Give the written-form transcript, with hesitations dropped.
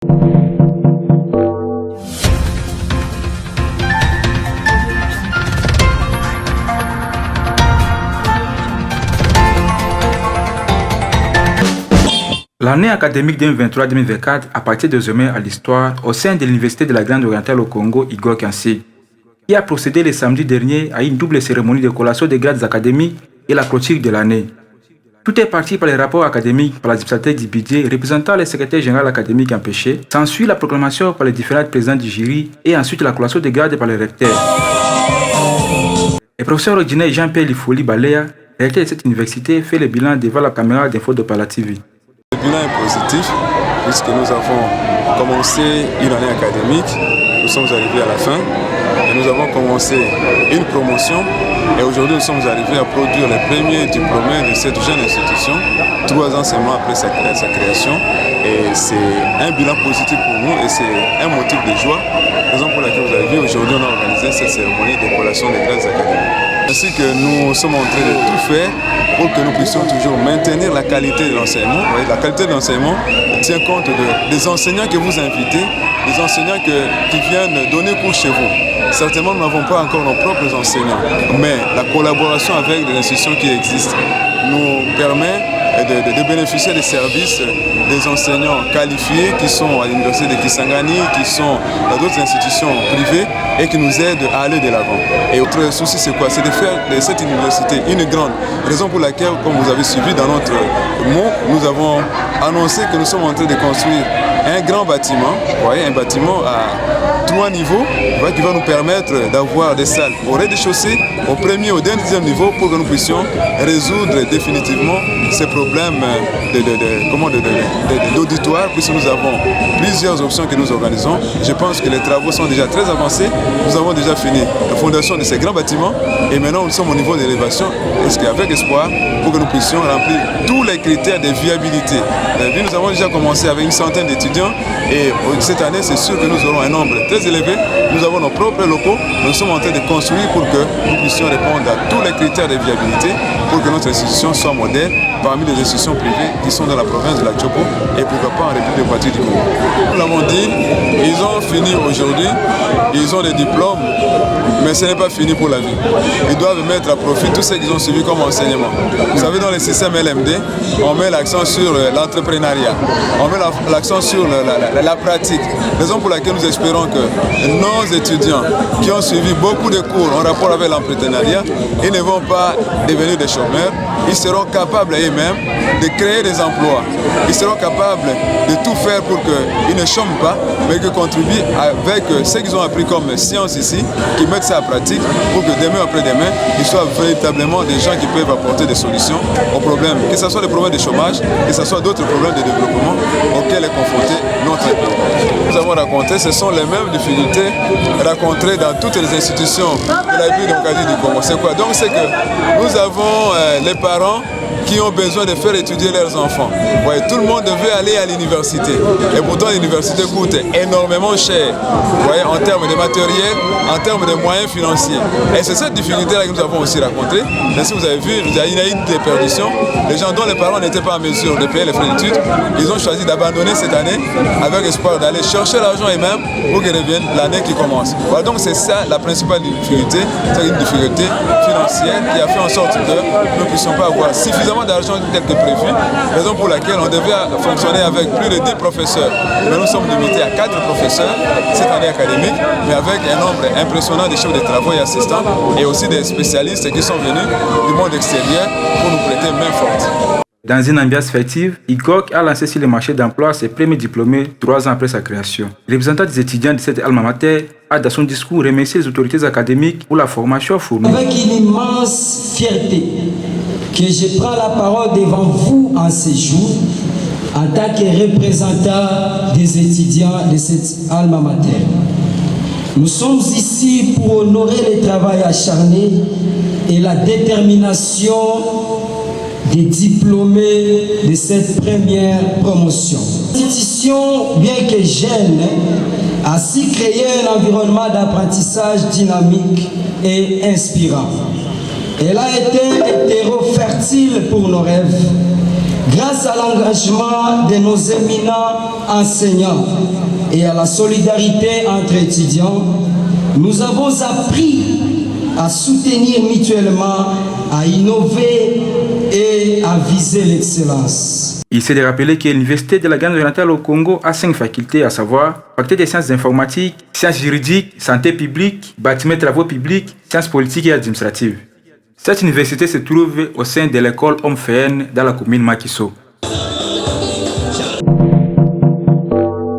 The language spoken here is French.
L'année académique 2023-2024 appartient désormais à l'histoire au sein de l'Université de la Grande Orientale au Congo, Igor Kansi, qui a procédé le samedi dernier à une double cérémonie de collation des grades académiques et la clôture de l'année. Tout est parti par les rapports académiques par la bibliothèque du budget représentant le secrétaire général académique empêché. S'ensuit la proclamation par les différents présidents du jury et ensuite la collation des grades par le recteur. Le professeur ordinaire Jean-Pierre Lifoli Balea, recteur de cette université, fait le bilan devant la caméra d'Info de Pala TV. Le bilan est positif puisque nous avons commencé une année académique, nous sommes arrivés à la fin et nous avons commencé une promotion et aujourd'hui nous sommes arrivés à produire les premiers diplômés de cette jeune institution 3 ans seulement après sa création et c'est un bilan positif pour nous et c'est un motif de joie, raison pour laquelle vous avez vu aujourd'hui on a organisé cette cérémonie de collation des grades académiques. Ainsi que nous sommes en train de tout faire pour que nous puissions toujours maintenir la qualité de l'enseignement. La qualité de l'enseignement tient compte des enseignants que vous invitez, des enseignants qui viennent donner cours chez vous. Certainement, nous n'avons pas encore nos propres enseignants, mais la collaboration avec les institutions qui existent nous permet de bénéficier des services des enseignants qualifiés qui sont à l'université de Kisangani, qui sont dans d'autres institutions privées et qui nous aident à aller de l'avant. Et notre souci c'est quoi? C'est de faire de cette université une grande raison pour laquelle, comme vous avez suivi dans notre mot, nous avons annoncé que nous sommes en train de construire un grand bâtiment, voyez, un bâtiment à 3 niveaux qui va nous permettre d'avoir des salles au rez-de-chaussée, au premier, au deuxième niveau pour que nous puissions résoudre définitivement ces problèmes d'auditoire puisque nous avons plusieurs options que nous organisons. Je pense que les travaux sont déjà très avancés. Nous avons déjà fini la fondation de ces grands bâtiments et maintenant nous sommes au niveau d'élévation avec espoir pour que nous puissions remplir tous les critères de viabilité. Nous avons déjà commencé avec une centaine d'étudiants et cette année c'est sûr que nous aurons un nombre très élevé. Nous avons nos propres locaux, nous sommes en train de construire pour que nous puissions répondre à tous les critères de viabilité pour que notre institution soit modèle parmi les institutions privées qui sont dans la province de la Tchopo et pourquoi pas en République démocratique du Congo. Nous l'avons dit, ils ont fini aujourd'hui, ils ont des diplômes, mais ce n'est pas fini pour la vie. Ils doivent mettre à profit tout ce qu'ils ont suivi comme enseignement. Vous savez, dans le système LMD, on met l'accent sur l'entrepreneuriat, on met l'accent sur la pratique. Raison pour laquelle nous espérons que nos étudiants qui ont suivi beaucoup de cours en rapport avec l'entrepreneuriat, ils ne vont pas devenir des chômeurs, ils seront capables eux-mêmes de créer des emplois. Ils seront capables de tout faire pour qu'ils ne chôment pas, mais qu'ils contribuent avec ce qu'ils ont appris comme science ici, qu'ils mettent ça en pratique pour que demain après-demain, ils soient véritablement des gens qui peuvent apporter des solutions aux problèmes, que ce soit des problèmes de chômage, que ce soit d'autres problèmes de développement auxquels est confronté notre pays. Nous avons raconté, ce sont les mêmes difficultés rencontrées dans toutes les institutions de la République démocratique du Congo. C'est quoi? Donc c'est que nous avons les parents qui ont besoin de faire étudier leurs enfants. Ouais, tout le monde devait aller à l'université. Et pourtant, l'université coûte énormément cher. Ouais, en termes de matériel, en termes de moyens financiers. Et c'est cette difficulté-là que nous avons aussi rencontrée. Si vous avez vu, il y a eu une déperdition. Les gens dont les parents n'étaient pas en mesure de payer les frais d'études, ils ont choisi d'abandonner cette année avec espoir d'aller chercher l'argent eux-mêmes pour qu'ils reviennent l'année qui commence. Voilà, donc c'est ça la principale difficulté. C'est une difficulté financière qui a fait en sorte que nous ne puissions pas avoir suffisamment d'argent tel que prévu, raison pour laquelle on devait fonctionner avec plus de 10 professeurs. Mais nous sommes limités à 4 professeurs cette année académique, mais avec un nombre impressionnant de chefs de travaux et assistants et aussi des spécialistes qui sont venus du monde extérieur pour nous prêter main forte. Dans une ambiance festive, IGOC a lancé sur le marché d'emploi ses premiers diplômés 3 ans après sa création. Le représentant des étudiants de cette alma mater a dans son discours remercié les autorités académiques pour la formation fournie. Avec une immense fierté que je prends la parole devant vous en ce jour en tant que représentant des étudiants de cette alma mater. Nous sommes ici pour honorer le travail acharné et la détermination des diplômés de cette première promotion. L'institution, bien que jeune, a su créer un environnement d'apprentissage dynamique et inspirant. Elle a été un terreau fertile pour nos rêves Grâce à l'engagement de nos éminents enseignants et à la solidarité entre étudiants, nous avons appris à soutenir mutuellement, à innover et à viser l'excellence. Il s'est de rappeler que l'Université de la Grande Orientale au Congo a 5 facultés, à savoir faculté des sciences informatiques, sciences juridiques, santé publique, bâtiment et travaux publics, sciences politiques et administratives. Cette université se trouve au sein de l'école Homme-Féen dans la commune Makiso.